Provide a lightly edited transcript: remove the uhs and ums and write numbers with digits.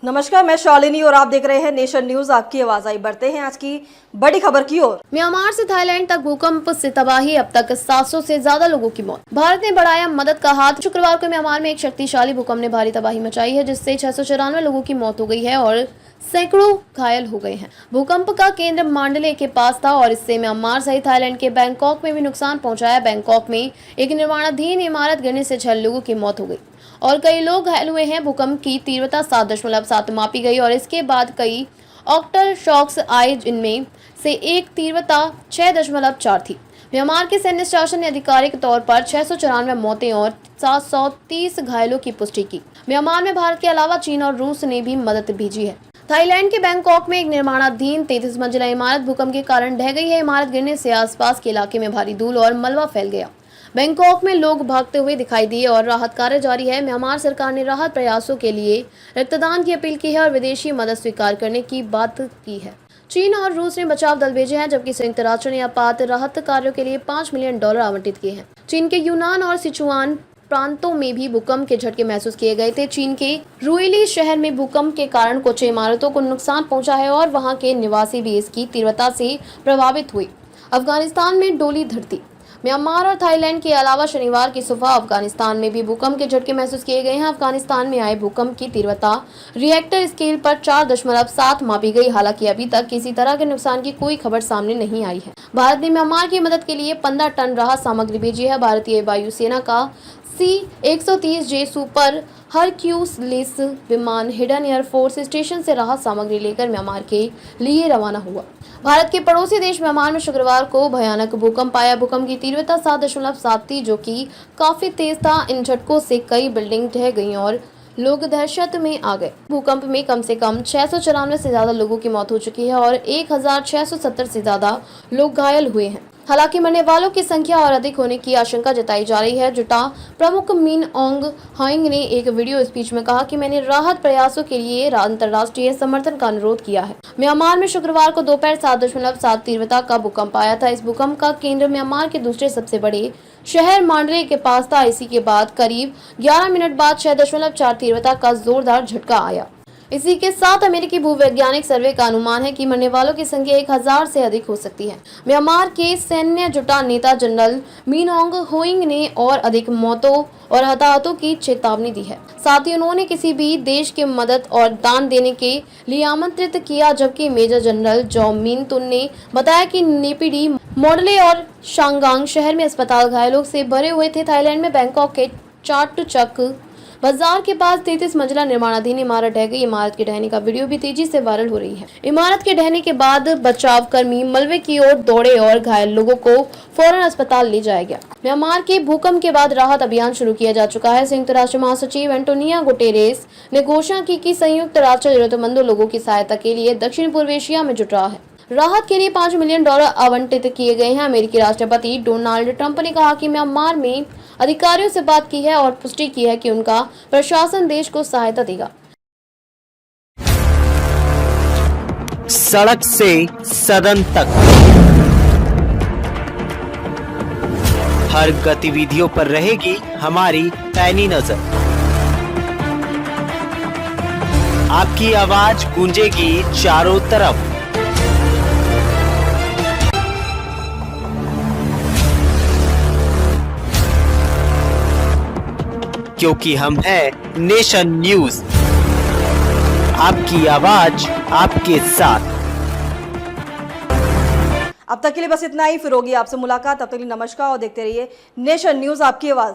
नमस्कार, मैं शालिनी और आप देख रहे हैं नेशन न्यूज। आपकी आवाज आई। बढ़ते हैं आज की बड़ी खबर की ओर। म्यांमार से थाईलैंड तक भूकंप से तबाही, अब तक 700 से ज्यादा लोगों की मौत। भारत ने बढ़ाया मदद का हाथ। शुक्रवार को म्यांमार में एक शक्तिशाली भूकंप ने भारी तबाही मचाई है, जिससे 694 लोगों की मौत हो गई है और सैकड़ों घायल हो गए हैं। भूकंप का केंद्र मांडले के पास था और इससे म्यांमार सहित थाईलैंड के बैंकॉक में भी नुकसान पहुंचाया। बैंकॉक में एक निर्माणाधीन इमारत गिरने से 6 लोगों की मौत हो गई और कई लोग घायल हुए हैं। भूकंप की तीव्रता 7.7 मापी गई और इसके बाद कई ऑक्टर शॉक्स आए, जिनमें से एक तीव्रता 6.4 थी। म्यांमार के सैन्य शासन ने आधिकारिक तौर पर 694 मौतें और 730 घायलों की पुष्टि की। म्यांमार में भारत के अलावा चीन और रूस ने भी मदद भेजी है। थाईलैंड के बैंकॉक में एक निर्माणाधीन 33 मंजिला इमारत भूकंप के कारण ढह गई है। इमारत गिरने से आसपास के इलाके में भारी धूल और मलबा फैल गया। बैंकॉक में लोग भागते हुए दिखाई दिए और राहत कार्य जारी है। म्यांमार सरकार ने राहत प्रयासों के लिए रक्तदान की अपील की है और विदेशी मदद स्वीकार करने की बात की है। चीन और रूस ने बचाव दल भेजे हैं, जबकि संयुक्त राष्ट्र ने आपात राहत कार्यों के लिए $5 मिलियन आवंटित किए हैं। चीन के यूनान और सिचुआन प्रांतों में भी भूकंप के झटके महसूस किए गए थे। चीन के रुइली शहर में भूकंप के कारण कुछ इमारतों को नुकसान पहुंचा है और वहां के निवासी भी इसकी तीव्रता से प्रभावित हुए। अफगानिस्तान में डोली धरती। म्यांमार और थाईलैंड के अलावा शनिवार की सुबह अफगानिस्तान में भी भूकंप के झटके महसूस किए गए हैं। अफगानिस्तान में आए भूकंप की तीव्रता रिएक्टर स्केल पर 4.7 मापी गई। हालांकि अभी तक किसी तरह के नुकसान की कोई खबर सामने नहीं आई है। भारत ने म्यांमार की मदद के लिए 15 टन राहत सामग्री भेजी है। भारतीय वायुसेना का C-130J सुपर हरक्यूलिस विमान हिडन एयरफोर्स स्टेशन से राहत सामग्री लेकर म्यांमार के लिए रवाना हुआ। भारत के पड़ोसी देश म्यांमार में शुक्रवार को भयानक भूकंप आया। भूकंप की तीव्रता 7.7 थी, जो कि काफी तेज था। इन झटकों से कई बिल्डिंग ढह गईं और लोग दहशत में आ गए। भूकंप में कम से कम 694 से ज्यादा लोगों की मौत हो चुकी है और 1670 से ज्यादा लोग घायल हुए हैं। हालांकि मरने वालों की संख्या और अधिक होने की आशंका जताई जा रही है। जुटा प्रमुख मिन ऑन्ग हाइंग ने एक वीडियो स्पीच में कहा कि मैंने राहत प्रयासों के लिए अंतर्राष्ट्रीय समर्थन का अनुरोध किया है। म्यांमार में शुक्रवार को दोपहर 7.7 तीव्रता का भूकंप आया था। इस भूकंप का केंद्र म्यांमार के दूसरे सबसे बड़े शहर मांडले के पास था। इसी के बाद करीब 11 मिनट बाद 6.4 तीव्रता का जोरदार झटका आया। इसी के साथ अमेरिकी भूवैज्ञानिक सर्वे का अनुमान है कि मरने वालों की संख्या 1000 से अधिक हो सकती है। म्यांमार के सैन्य जुटा नेता जनरल मिन ऑन्ग होइंग ने और अधिक मौतों और हताहतों की चेतावनी दी है। साथ ही उन्होंने किसी भी देश के मदद और दान देने के लिए आमंत्रित किया, जबकि मेजर जनरल जॉ मिन तुन ने बताया कि नेपिडी, मॉडले और शांगांग शहर में अस्पताल घायलों से भरे हुए थे। थाईलैंड में बैंकॉक के चाटचक बाजार के पास 33 मंजिला निर्माणाधीन इमारत ढह गई। इमारत के ढहने का वीडियो भी तेजी से वायरल हो रही है। इमारत के ढहने के बाद बचाव कर्मी मलबे की ओर दौड़े और घायल लोगों को फौरन अस्पताल ले जाया गया। म्यांमार के भूकंप के बाद राहत अभियान शुरू किया जा चुका है। संयुक्त राष्ट्र महासचिव एंटोनियो गुटेरेस ने घोषणा की कि संयुक्त राष्ट्र जरूरतमंद लोगों की सहायता के लिए दक्षिण पूर्व एशिया में जुट रहा है। राहत के लिए $5 मिलियन आवंटित किए गए हैं। अमेरिकी राष्ट्रपति डोनाल्ड ट्रंप ने कहा कि म्यांमार में अधिकारियों से बात की है और पुष्टि की है कि उनका प्रशासन देश को सहायता देगा। सड़क से सदन तक हर गतिविधियों पर रहेगी हमारी पैनी नजर। आपकी आवाज गूंजेगी चारों तरफ। क्योंकि हम हैं नेशन न्यूज, आपकी आवाज आपके साथ। अब तक के लिए बस इतना ही। फिर होगी आपसे मुलाकात। तब तक के लिए नमस्कार और देखते रहिए नेशन न्यूज, आपकी आवाज।